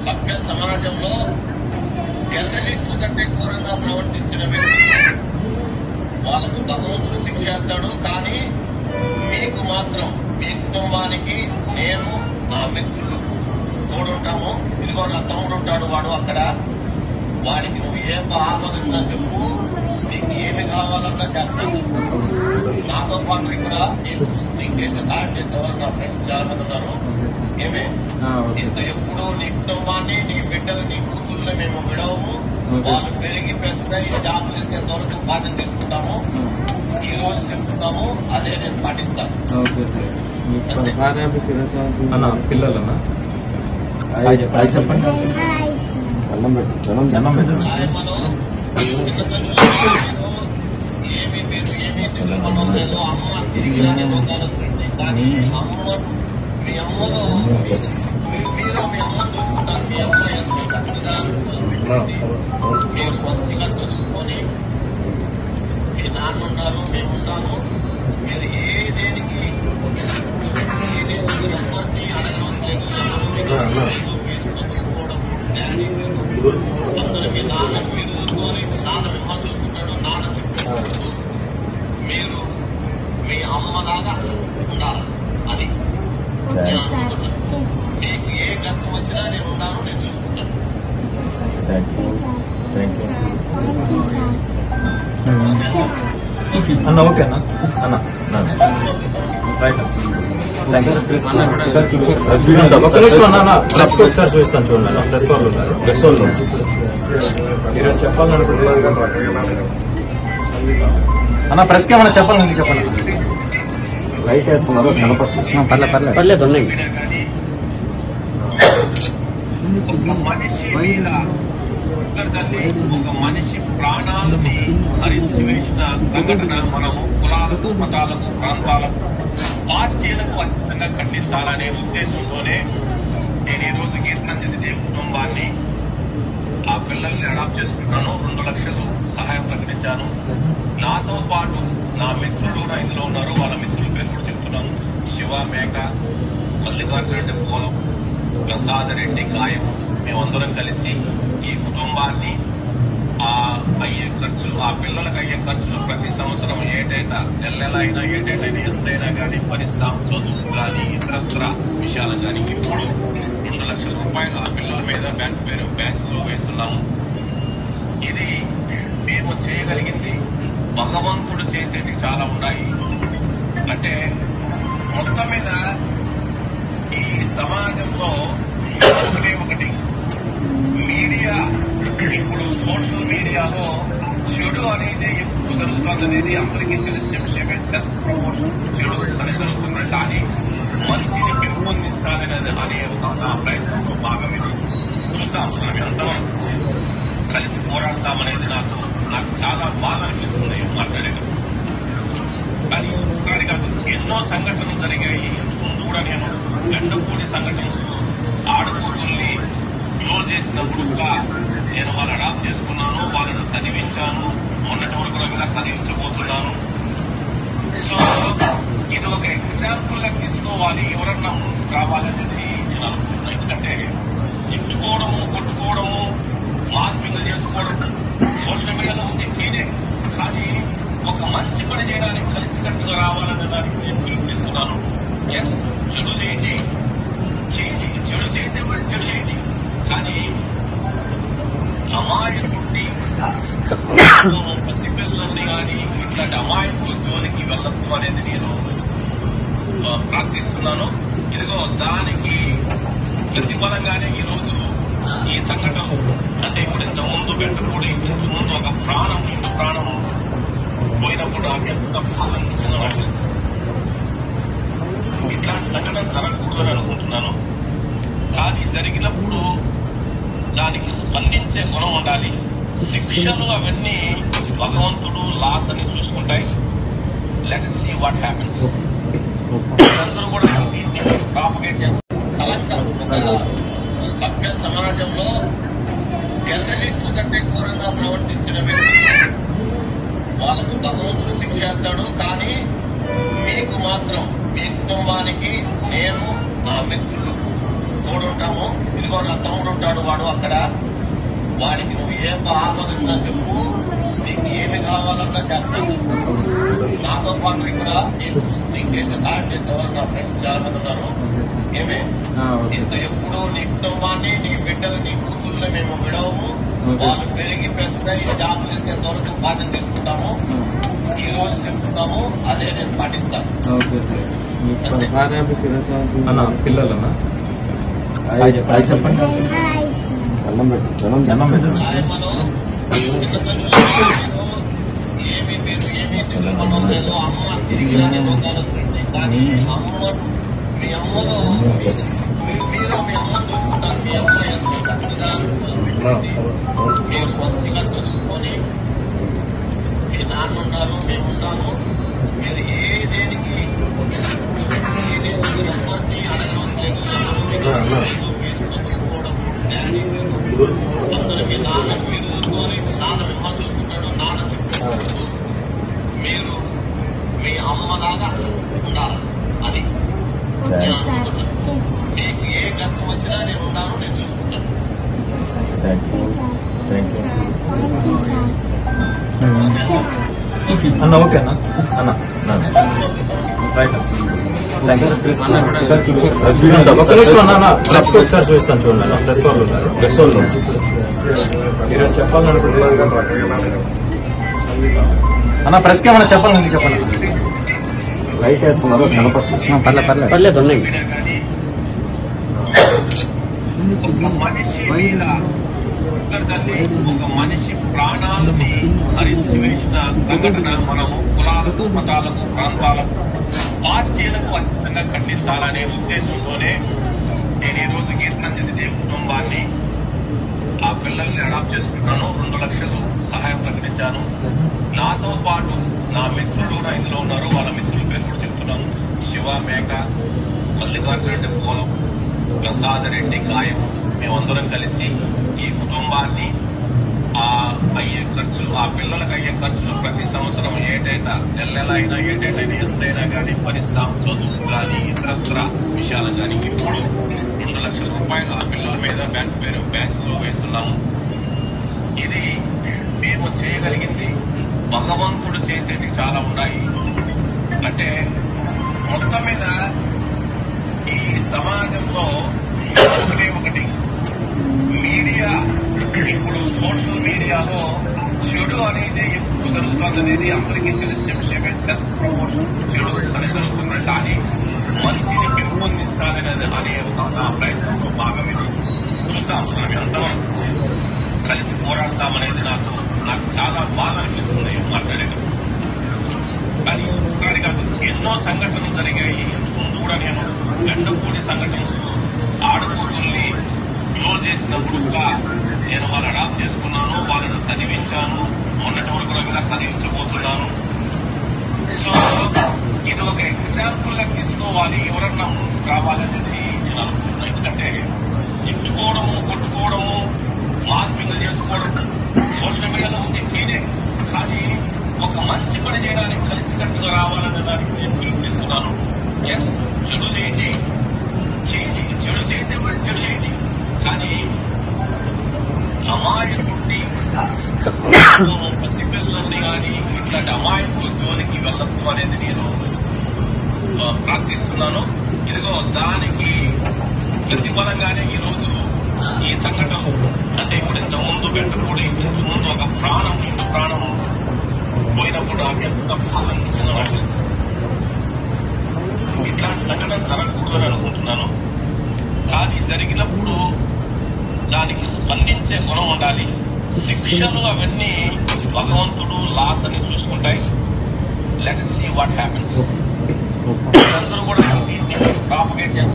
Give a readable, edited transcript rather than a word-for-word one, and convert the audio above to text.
సభ్య సమాజంలో జర్నలిస్టు కంటే ఘోరంగా ప్రవర్తించిన వ్యక్తి వాళ్ళకు భగవంతుడు శిక్షేస్తాడు. కానీ మీకు మాత్రం మీ కుటుంబానికి నేను నా మిత్రులు తోడుంటాము. ఇదిగో నా తమ్ముడు ఉంటాడు, వాడు అక్కడ. వాడికి నువ్వు ఏ ఆపదన్నా చెప్పు, నీకు ఏమి కావాలన్నా చేస్తాను. నాతో పాటు ఇక్కడ నీకు చేసే సాయం చేసేవారు నా ఫ్రెండ్స్ చాలా మంది ఉన్నారు. ఏమే ఇంత ఎప్పుడు నీ కుటుంబాన్ని, నీ బిడ్డలు, నీ కూతుర్లు మేము విడవము. వాళ్ళు పెరిగి పెద్దయి జాబ్ చేసేంత వరకు బాధ్యత తీసుకుంటాము. ఈ రోజు చెప్తున్నాము, అదే నేను పాటిస్తాను. పిల్లలన్నా చెప్పండి. ఏమి మీరు ఏమి తెలుసుకోలేదు. అమ్మ తిరిగిరాని రోగాలకు పోయింది. కానీ మీ అమ్మలో మీరు మీ అమ్మ చూసుకుంటారు. మీ అమ్మ ఎంతో చక్కగా మీరు మంచిగా చదువుకొని మీ నాన్న ఉన్నారు, మేమున్నాము. మీరు ఏదేనికి ఎవరిని అడగలేదు. ఎవరు మీరు చదువుకోవడం డాడీ మీరు అందరికీ నాన్నకు మీరు చూసుకొని నాన్న మిమ్మల్ని చూసుకుంటాడు. నాన్న చెప్పాడు మీరు మీ అమ్మలాగా ఉండాలి. అది నేను అనుకుంటున్నాను. మీకు ఏ కష్టం వచ్చినా నేను ఉన్నాను, నేను చూసుకుంటాను. అన్న ఓకేనా అన్న రైట్ ఒకసారి చూస్తాను. చూడండి ప్రెస్ వాళ్ళు ఉన్నారు. ప్రెస్ వాళ్ళు మీరు చెప్పాలనుకుంటున్నారు అన్న. ప్రెస్ కి ఏమన్నా చెప్పాలని చెప్పండి. లైట్ వేస్తున్నారు, కనపడుతుంది. పర్లేదు ఉన్నాయి. ఒక మనిషి ప్రాణాలని హరించి వేసిన సంఘటన మనము కులాలకు, మతాలకు, ప్రాంతాలకు, పార్టీలకు అత్యంతంగా ఖండించాలనే ఉద్దేశంతోనే నేను ఈ రోజు గీతాంజలి కుటుంబాన్ని ఆ పిల్లల్ని అడాప్ట్ చేసుకున్నాను. 2 లక్షలు సహాయం ప్రకటించాను. నాతో పాటు నా మిత్రులు కూడా ఇందులో ఉన్నారు. వాళ్ళ మిత్రుల పేరు కూడా చెప్తున్నాను. శివ, మేక, మల్లికార్జున రెడ్డి, పోలం, ప్రసాద్ రెడ్డి, గాయం. మేమందరం కలిసి ఈ కుటుంబాన్ని అయ్యే ఖర్చులు, ఆ పిల్లలకు అయ్యే ఖర్చులు ప్రతి సంవత్సరం ఏటైనా నెలైనా ఏటైనా ఎంతైనా కానీ భరిస్తాం. చదువు కానీ ఇతరత్ర విషయాలు కానీ. ఇప్పుడు 2 లక్షల రూపాయలు ఆ పిల్లల మీద బ్యాంకులో వేస్తున్నాము. ఇది మేము చేయగలిగింది. భగవంతుడు చేసేవి చాలా ఉన్నాయి. అంటే మొత్తం మీద ఈ సమాజంలో ఒకటి మీడియా, ఇప్పుడు సోషల్ మీడియాలో చెడు అనేది ఎక్కువ జరుగుతుంది అనేది అందరికీ తెలిసిన విషయమే. సెల్ఫ్ ప్రమోషన్ చెడు అని జరుగుతుంది. కానీ మంచిని పెంపొందించాలనేది అనే నా ప్రయత్నంలో భాగమేది. చూద్దాం, మనం అందరం కలిసి పోరాడతామనేది నాకు చాలా బాధ అనిపిస్తుంది మాట్లాడేది. కానీ ఒకసారి కాదు, ఎన్నో సంఘటనలు జరిగాయి. ముందు కూడా నేను గండపూడి సంఘటనలు, ఆడకూతుల్ని క్లోజ్ చేసినప్పుడు కూడా నేను వాళ్ళని అడాప్ట్ చేసుకున్నాను. వాళ్ళని చదివించాను. మొన్నటి వరకు కూడా ఇలా చదివించబోతున్నాను. సో ఇది ఒక ఎగ్జాంపుల్ గా తీసుకోవాలి. ఎవరన్నా ముందుకు రావాలనేది నేను అనుకుంటున్నాను. ఎందుకంటే తిట్టుకోవడము, కొట్టుకోవడము, మార్పింగ్ చేసుకోవడం సోషల్ మీడియాలో ఉంది ఇదే. కానీ ఒక మంచి పని చేయడానికి కలిసికట్టుగా రావాలనే దానికి నేను పిలుపునిస్తున్నాను. ఎస్, చెడు చేయండి, చెడు చేసే వాళ్ళు చెడు చేయండి. కానీ అమాయకుడిని, పసిపిల్లల్ని కానీ ఇట్లాంటి అమాయకుల జోలికి వెళ్ళొద్దు అనేది నేను ప్రార్థిస్తున్నాను. ఇదిగో దానికి ప్రతిఫలంగానే ఈరోజు ఈ సంఘటన, అంటే ఇప్పుడు ఇంతకుముందు వెంటకూడి, ఇంతకుముందు ఒక ప్రాణం పోయినప్పుడు నాకు ఎంత బాధ అనిపించిందో నాకు తెలుసు. ఇట్లాంటి సంఘటన జరగకూడదని అనుకుంటున్నాను. కానీ జరిగినప్పుడు దానికి స్పందించే గుణం ఉండాలి. శిక్షలు అవన్నీ భగవంతుడు లాస్ అని చూసుకుంటాయి. Let us see what happens. అందరూ కూడా దీన్ని ప్రాపగేట్ చేస్తారు. సభ్య సమాజంలో జర్నలిస్టు కంటే ఘోరంగా ప్రవర్తించిన వ్యక్తి వాళ్ళకు భగవంతుడు శిక్షేస్తాడు. కానీ మీకు మాత్రం, మీ కుటుంబానికి నేను, నా మిత్రులు తోడు ఇదిగో నా తమ్ముడు ఉంటాడు, వాడు అక్కడ, వాడికి నువ్వు ఏ ఆపదన్నా చెప్పు, నీకు ఏమి కావాలన్నా చేస్తాను. నాతో పాటు ఇక్కడ నీకు చేసే సాయం చేసేవారు నా ఫ్రెండ్స్ చాలా మంది ఉన్నారు. ఏమే ఇంత ఎప్పుడు నీ కుటుంబాన్ని, నీ బిడ్డలు, నీ కూతుర్లో మేము విడవము. వాళ్ళు పెరిగి పెద్ద జాబ్ చేసేంత వరకు బాధ్యత తీసుకుంటాము. ఈ రోజు చెప్తున్నాము, అదే నేను పాటిస్తాను. పిల్లలన్నా చెప్పండి. ఏమి మీరు ఏమీ తెలుగులో లేదో అమ్మ తిరిగిరాని పొందాలనుకుంది. కానీ అమ్మ, మీ అమ్మలో మీరు మీ అమ్మను చూసుకుంటారు. మీ అమ్మ ఎంత చక్కగా మీరు మంచిగా చదువుకొని, మీ నాన్న ఉన్నారు, మేమున్నాము. మీరు ఏదేనికి ఎవరిని అడగడం లేదు, ఎవరు మీరు చదువుకోవడం, డాడీ మీరు అందరూ మీ నాన్న మీరు చూసుకొని, నాన్న మిమ్మల్ని చూసుకుంటాడు, నాన్న చెప్తున్నాడు. మీరు మీ అమ్మలాగా ఉండాలి. అది నేను అనుకుంటున్నాను. మీకు ఏ కష్టం వచ్చినా నేను ఉన్నాను, నేను చూసుకుంటాను. అన్న ఓకేనా అన్న రైట్. ఒకసారి చూస్తాను చూడండి. ప్రెస్ వాళ్ళు ఉన్నారు, ప్రెస్ వాళ్ళు మీరు చెప్పాలనుకుంటున్నారు అన్న. ప్రెస్కి ఏమన్నా చెప్పాలని చెప్పండి. రైట్ వేస్తున్నారు, పర్లేదు ఉన్నాయి. ఒక మనిషి ప్రాణాలని హరించి వేసిన సంఘటన మనము కులాలకు, మతాలకు, ప్రాంతాలకు, పార్టీలకు అత్యంతంగా ఖండించాలనే ఉద్దేశంతోనే నేను ఈ రోజు గీతాంజలి కుటుంబాన్ని, ఆ పిల్లల్ని అడాప్ట్ చేసుకున్నాను. 2 లక్షలు సహాయం ప్రకటించాను. నాతో పాటు నా మిత్రులు కూడా ఇందులో ఉన్నారు. వాళ్ళ మిత్రుల పేరు కూడా చెప్తున్నాను. శివ, మేక, మల్లికార్జున రెడ్డి, పోలం, ప్రసాద్ రెడ్డి, గాయం, మేమందరం కలిసి ఈ కుటుంబాన్ని అయ్యే ఖర్చులు, ఆ పిల్లలకు అయ్యే ఖర్చులు ప్రతి సంవత్సరం ఏటైనా, నెల అయినా, ఏటైనా ఎంతైనా కానీ భరిస్తాం. చదువు కానీ ఇతరత్ర విషయాలు కానీ. ఇప్పుడు 2 లక్షల రూపాయలు ఆ పిల్లల మీద బ్యాంకులో వేస్తున్నాము. ఇది మేము చేయగలిగింది. భగవంతుడు చేసేవి చాలా ఉన్నాయి. అంటే మొత్తం మీద ఈ సమాజంలో ఒకటి మీడియా, ఇప్పుడు సోషల్ మీడియాలో చెడు అనేది ఎప్పుడు జరుగుతుందనేది అందరికీ తెలిసిన విషయమే. సెల్ఫ్ ప్రమోషన్ చెడు అని జరుగుతుంది. కానీ మంచిని పెంపొందించాలనేది అనే ఒక నా ప్రయత్నంలో భాగమేది. చూద్దాం, మనం ఎంతవరకు కలిసి పోరాడతామనేది నాకు చాలా బాధ అనిపిస్తుంది మాట్లాడేది. కానీ ఒకసారి కాదు, ఎన్నో సంఘటనలు జరిగాయి. ముందు కూడా నేను గండపూడి సంఘటనలు, ఆడకూతుల్ని క్లోజ్ చేసినప్పుడు కూడా నేను వాళ్ళని అడాప్ట్ చేసుకున్నాను, వాళ్ళని చదివించాను. మొన్నటి వరకు కూడా చదివించబోతున్నాను. సో ఇది ఒక ఎగ్జాంపుల్ గా తీసుకోవాలి. ఎవరన్నా ముందుకు రావాలనేది నేను అనుకుంటున్నాను. ఎందుకంటే తిట్టుకోవడము, కొట్టుకోవడము, మార్పింగ్ చేసుకోవడం సోషల్ మీడియాలో ఉంది నేనే. కానీ ఒక మంచి పని చేయడానికి కలిసికట్టుగా రావాలనే దానికి నేను పిలుపునిస్తున్నాను. ఎస్, చెడు చేయండి, చెడు చేసే వాళ్ళు చెడు చేయండి. కానీ అమాయకుడిని, పసిపిల్లల్ని కానీ ఇట్లాంటి అమాయకుల జోలికి వెళ్ళొద్దు అనేది నేను ప్రార్థిస్తున్నాను. ఇదిగో దానికి ప్రతిఫలంగానే ఈ రోజు ఈ సంఘటనలు, అంటే ఇప్పుడు ఇంతకుముందు వెంటకూడి, ఇంతకుముందు ఒక ప్రాణం, ఇంటి ప్రాణం పోయినప్పుడు నాకు ఎంత బాధ అనిపించిందో నాకు తెలుసు. ఇట్లాంటి సంఘటన జరగకూడదని అనుకుంటున్నాను. కానీ జరిగినప్పుడు దానికి స్పందించే గుణం ఉండాలి. శిక్షలు అవన్నీ భగవంతుడు, లాస్ అని చూసుకుంటాయి. Let us see what happens. అందరూ కూడా దీన్ని ప్రాపగేట్ చేస్తారు.